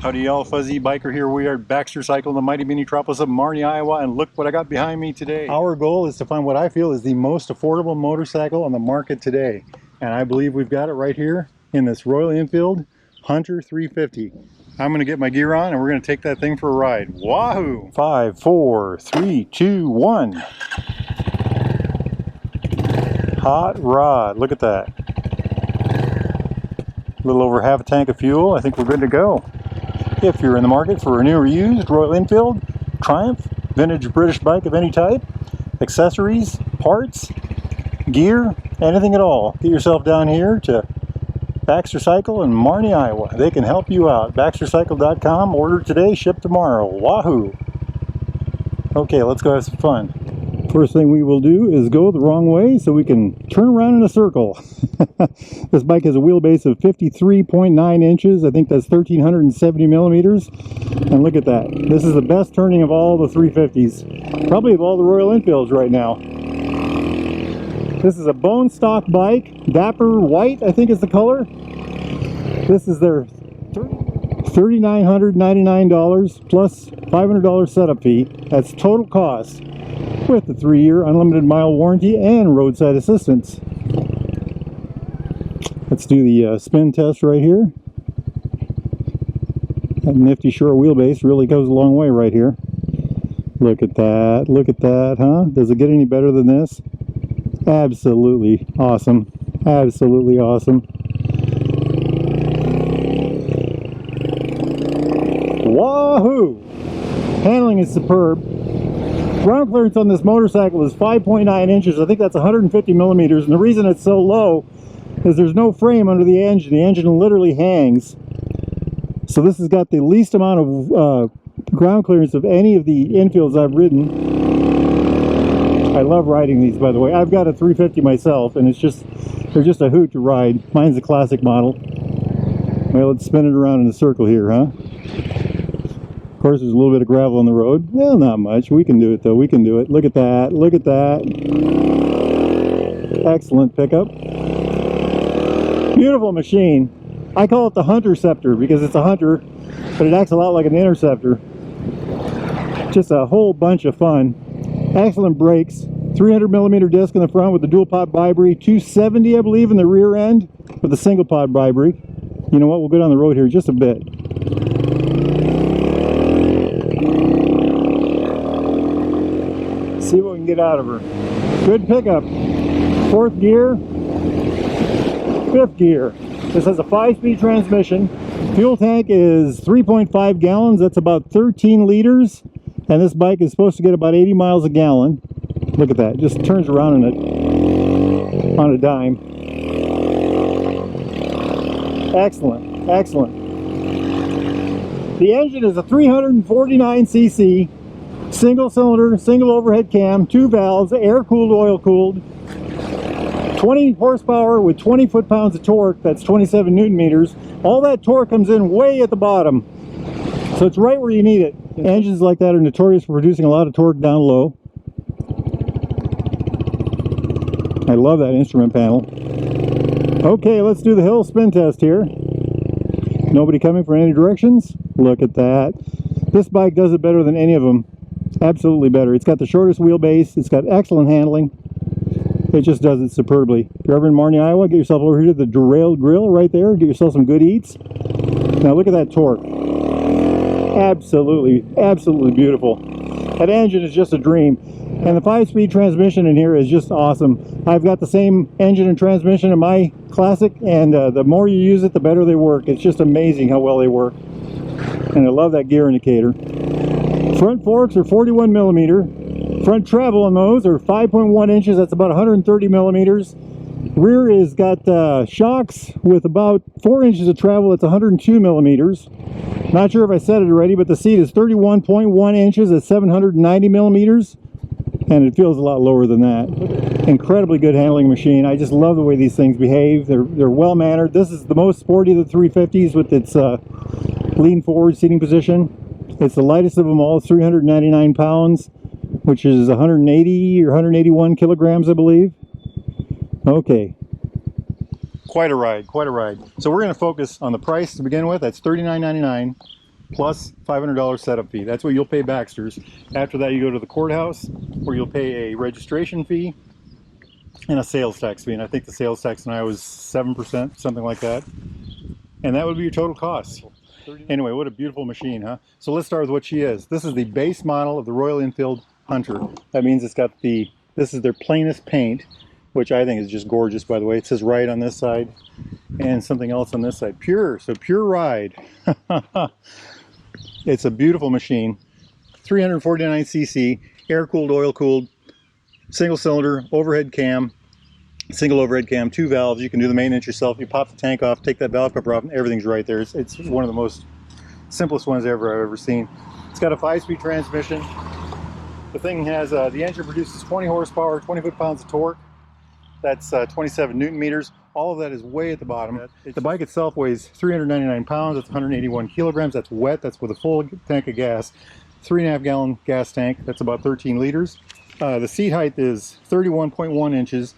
Howdy y'all, Fuzzy Biker here. We are at Baxter Cycle in the mighty mini-tropolis of Marnie, Iowa, and look what I got behind me today. Our goal is to find what I feel is the most affordable motorcycle on the market today. And I believe we've got it right here in this Royal Enfield Hunter 350. I'm going to get my gear on and we're going to take that thing for a ride. Wahoo! 5, 4, 3, 2, 1. Hot rod, look at that. A little over half a tank of fuel. I think we're good to go. If you're in the market for a new or used Royal Enfield, Triumph, vintage British bike of any type, accessories, parts, gear, anything at all, get yourself down here to Baxter Cycle in Marnie, Iowa. They can help you out. BaxterCycle.com, order today, ship tomorrow. Wahoo! Okay, let's go have some fun. First thing we will do is go the wrong way so we can turn around in a circle. This bike has a wheelbase of 53.9 inches. I think that's 1,370 millimeters. And look at that. This is the best turning of all the 350s. Probably of all the Royal Enfields right now. This is a bone stock bike. Dapper white, I think is the color. This is their $3,999 plus $500 setup fee. That's total cost, with the 3-year unlimited mile warranty and roadside assistance. Let's do the spin test right here. That nifty short wheelbase really goes a long way right here. Look at that, huh? Does it get any better than this? Absolutely awesome. Absolutely awesome. Wahoo! Handling is superb. Ground clearance on this motorcycle is 5.9 inches. I think that's 150 millimeters. And the reason it's so low is there's no frame under the engine. The engine literally hangs. So this has got the least amount of ground clearance of any of the Enfields I've ridden. I love riding these, by the way. I've got a 350 myself, and they're just a hoot to ride. Mine's a classic model. Well, let's spin it around in a circle here, huh? Of course, there's a little bit of gravel on the road. Well, not much. We can do it, though. We can do it. Look at that. Look at that. Excellent pickup. Beautiful machine. I call it the Hunter Scepter because it's a Hunter, but it acts a lot like an Interceptor. Just a whole bunch of fun. Excellent brakes. 300 millimeter disc in the front with the dual pod Vibri. 270, I believe, in the rear end with a single pod Vibri. You know what? We'll go down the road here just a bit. See what we can get out of her. Good pickup. 4th gear, 5th gear. This has a 5-speed transmission. Fuel tank is 3.5 gallons. That's about 13 liters. And this bike is supposed to get about 80 miles a gallon. Look at that. It just turns around on a dime. Excellent. Excellent. The engine is a 349cc. Single cylinder, single overhead cam, 2 valves, air cooled, oil cooled, 20 horsepower with 20 foot-pounds of torque. That's 27 newton meters. All that torque comes in way at the bottom, so it's right where you need it. Engines like that are notorious for producing a lot of torque down low. I love that instrument panel. Okay, let's do the hill spin test here. Nobody coming from any directions? Look at that. This bike does it better than any of them. Absolutely better. It's got the shortest wheelbase. It's got excellent handling. It just does it superbly. If you're ever in Marnie, Iowa, get yourself over here to the Derailed Grill right there. Get yourself some good eats. Now look at that torque. Absolutely, absolutely beautiful. That engine is just a dream. And the 5-speed transmission in here is just awesome. I've got the same engine and transmission in my Classic, and the more you use it, the better they work. It's just amazing how well they work. And I love that gear indicator. Front forks are 41 millimeter. Front travel on those are 5.1 inches. That's about 130 millimeters. Rear is got shocks with about 4 inches of travel. That's 102 millimeters. Not sure if I said it already, but the seat is 31.1 inches at 790 millimeters. And it feels a lot lower than that. Incredibly good handling machine. I just love the way these things behave. They're well mannered. This is the most sporty of the 350s with its lean forward seating position. It's the lightest of them all, 399 pounds, which is 180 or 181 kilograms, I believe. Okay. Quite a ride, quite a ride. So we're going to focus on the price to begin with. That's $39.99. plus $500 setup fee. That's what you'll pay Baxter's. After that, you go to the courthouse, where you'll pay a registration fee and a sales tax fee. And I think the sales tax in Iowa was 7%, something like that. And that would be your total cost. Anyway, what a beautiful machine, huh? So let's start with what she is. This is the base model of the Royal Enfield Hunter. That means it's got the, this is their plainest paint, which I think is just gorgeous, by the way. It says Ride on this side and something else on this side. Pure, so Pure Ride. It's a beautiful machine. 349cc, air-cooled, oil-cooled, single-cylinder, overhead cam, single overhead cam, 2 valves. You can do the maintenance yourself. You pop the tank off, take that valve cover off, and everything's right there. It's one of the most simplest ones I've ever seen. It's got a 5-speed transmission. The thing has, the engine produces 20 horsepower, 20 foot-pounds of torque. That's 27 Newton meters. All of that is way at the bottom. The bike itself weighs 399 pounds. That's 181 kilograms. That's wet. That's with a full tank of gas. 3.5 gallon gas tank. That's about 13 liters. The seat height is 31.1 inches.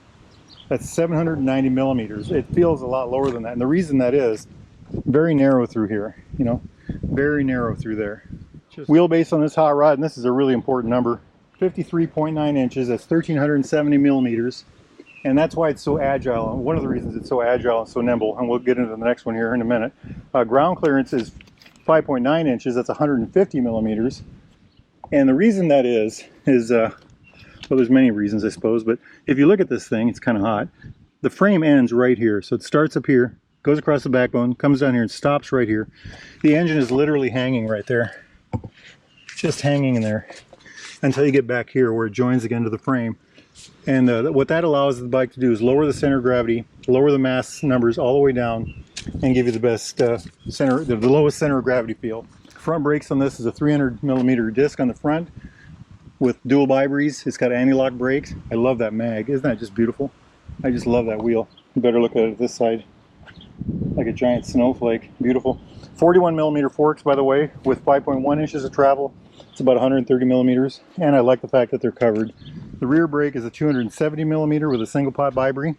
That's 790 millimeters. It feels a lot lower than that. And the reason that is, very narrow through here, you know, very narrow through there. Wheelbase on this hot rod, and this is a really important number, 53.9 inches. That's 1,370 millimeters. And that's why it's so agile. And one of the reasons it's so agile and so nimble, and we'll get into the next one here in a minute. Ground clearance is 5.9 inches. That's 150 millimeters. And the reason that is well, there's many reasons, I suppose, but if you look at this thing, it's kind of hot. The frame ends right here. So it starts up here, goes across the backbone, comes down here and stops right here. The engine is literally hanging right there. Just hanging in there until you get back here where it joins again to the frame. And what that allows the bike to do is lower the center of gravity, lower the mass numbers all the way down, and give you the best the lowest center of gravity feel. Front brakes on this is a 300 millimeter disc on the front with dual vibries. It's got anti-lock brakes. I love that mag. Isn't that just beautiful? I just love that wheel. You better look at it this side. Like a giant snowflake. Beautiful. 41 millimeter forks, by the way, with 5.1 inches of travel. It's about 130 millimeters. And I like the fact that they're covered. The rear brake is a 270 millimeter with a single pot vibry.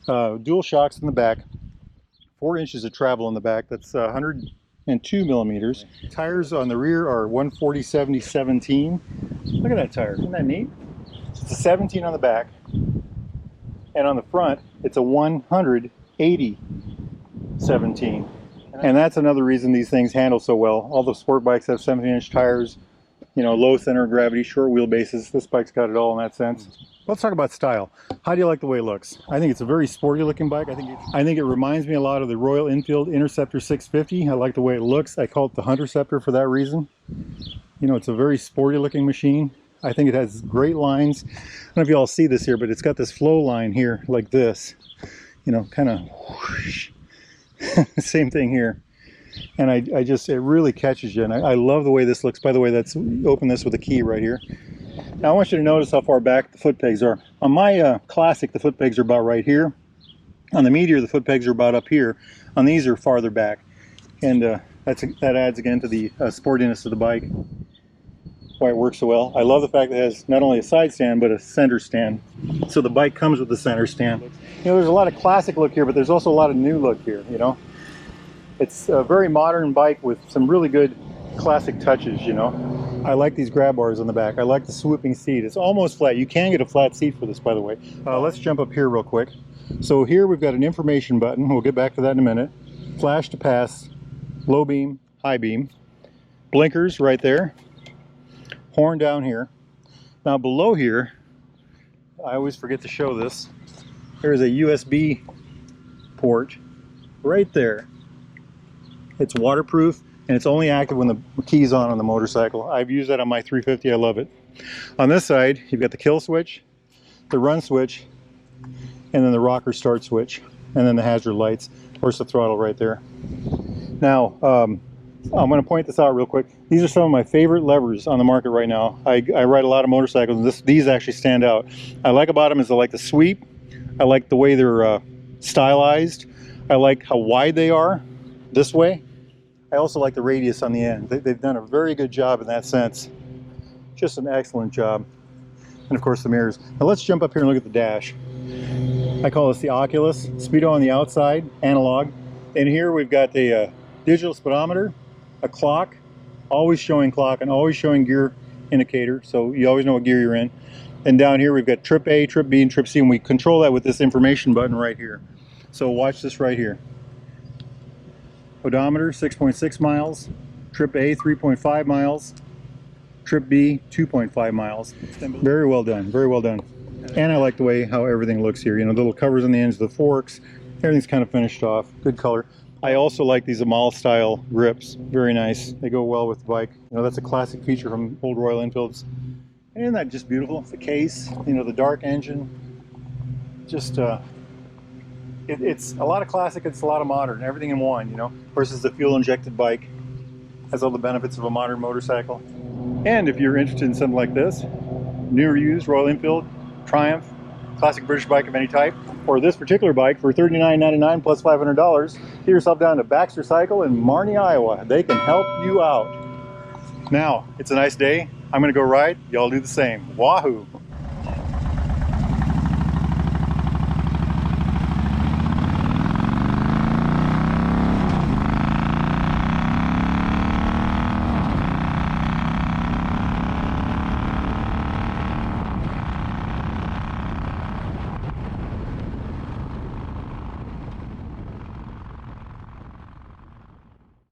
Dual shocks in the back. 4 inches of travel in the back. That's 102 millimeters. Tires on the rear are 140/70/17. Look at that tire. Isn't that neat? It's a 17 on the back. And on the front, it's a 180/17. And that's another reason these things handle so well. All the sport bikes have 17-inch tires, you know, low center of gravity, short wheelbases. This bike's got it all in that sense. Let's talk about style. How do you like the way it looks? I think it's a very sporty looking bike. I think it reminds me a lot of the Royal Enfield Interceptor 650. I like the way it looks. I call it the Hunterceptor for that reason. You know, it's a very sporty looking machine. I think it has great lines. I don't know if you all see this here, but it's got this flow line here like this. You know, kind of whoosh. Same thing here. And I just, it really catches you. And I love the way this looks. By the way, that's open this with a key right here. Now I want you to notice how far back the foot pegs are. On my Classic, the foot pegs are about right here. On the Meteor, the foot pegs are about up here. On these are farther back. And that adds again to the sportiness of the bike. Why it works so well. I love the fact that it has not only a side stand, but a center stand. So the bike comes with the center stand. You know, there's a lot of classic look here, but there's also a lot of new look here, you know. It's a very modern bike with some really good classic touches, you know. I like these grab bars on the back. I like the swooping seat. It's almost flat. You can get a flat seat for this, by the way. Let's jump up here real quick. So here we've got an information button. We'll get back to that in a minute. Flash to pass, low beam, high beam. Blinkers right there. Horn down here. Now below here, I always forget to show this. There's a USB port right there. It's waterproof and it's only active when the key's on the motorcycle. I've used that on my 350. I love it. On this side, you've got the kill switch, the run switch, and then the rocker start switch, and then the hazard lights. Of course, the throttle right there. Now, I'm going to point this out real quick. These are some of my favorite levers on the market right now. I ride a lot of motorcycles, and these actually stand out. I like about them is I like the sweep. I like the way they're stylized. I like how wide they are this way. I also like the radius on the end. They've done a very good job in that sense. Just an excellent job. And of course the mirrors. Now let's jump up here and look at the dash. I call this the Oculus. Speedo on the outside, analog. And here we've got the digital speedometer, a clock, always showing clock and always showing gear indicator, so you always know what gear you're in. And down here we've got trip A, trip B, and trip C, and we control that with this information button right here. So watch this right here. Odometer 6.6 miles, trip A 3.5 miles, trip B 2.5 miles. Very well done, very well done. And I like the way how everything looks here. You know, the little covers on the ends of the forks, everything's kind of finished off. Good color. I also like these Amal style grips. Very nice. They go well with the bike. You know, that's a classic feature from old Royal Enfields. And isn't that just beautiful? The case, you know, the dark engine. Just, it's a lot of classic, it's a lot of modern. Everything in one, you know. Versus the fuel injected bike. Has all the benefits of a modern motorcycle. And if you're interested in something like this, new or used Royal Enfield, Triumph, classic British bike of any type, or this particular bike for $39.99 plus $500, get yourself down to Baxter Cycle in Marnie, Iowa. They can help you out. Now, it's a nice day. I'm going to go ride. Y'all do the same. Wahoo!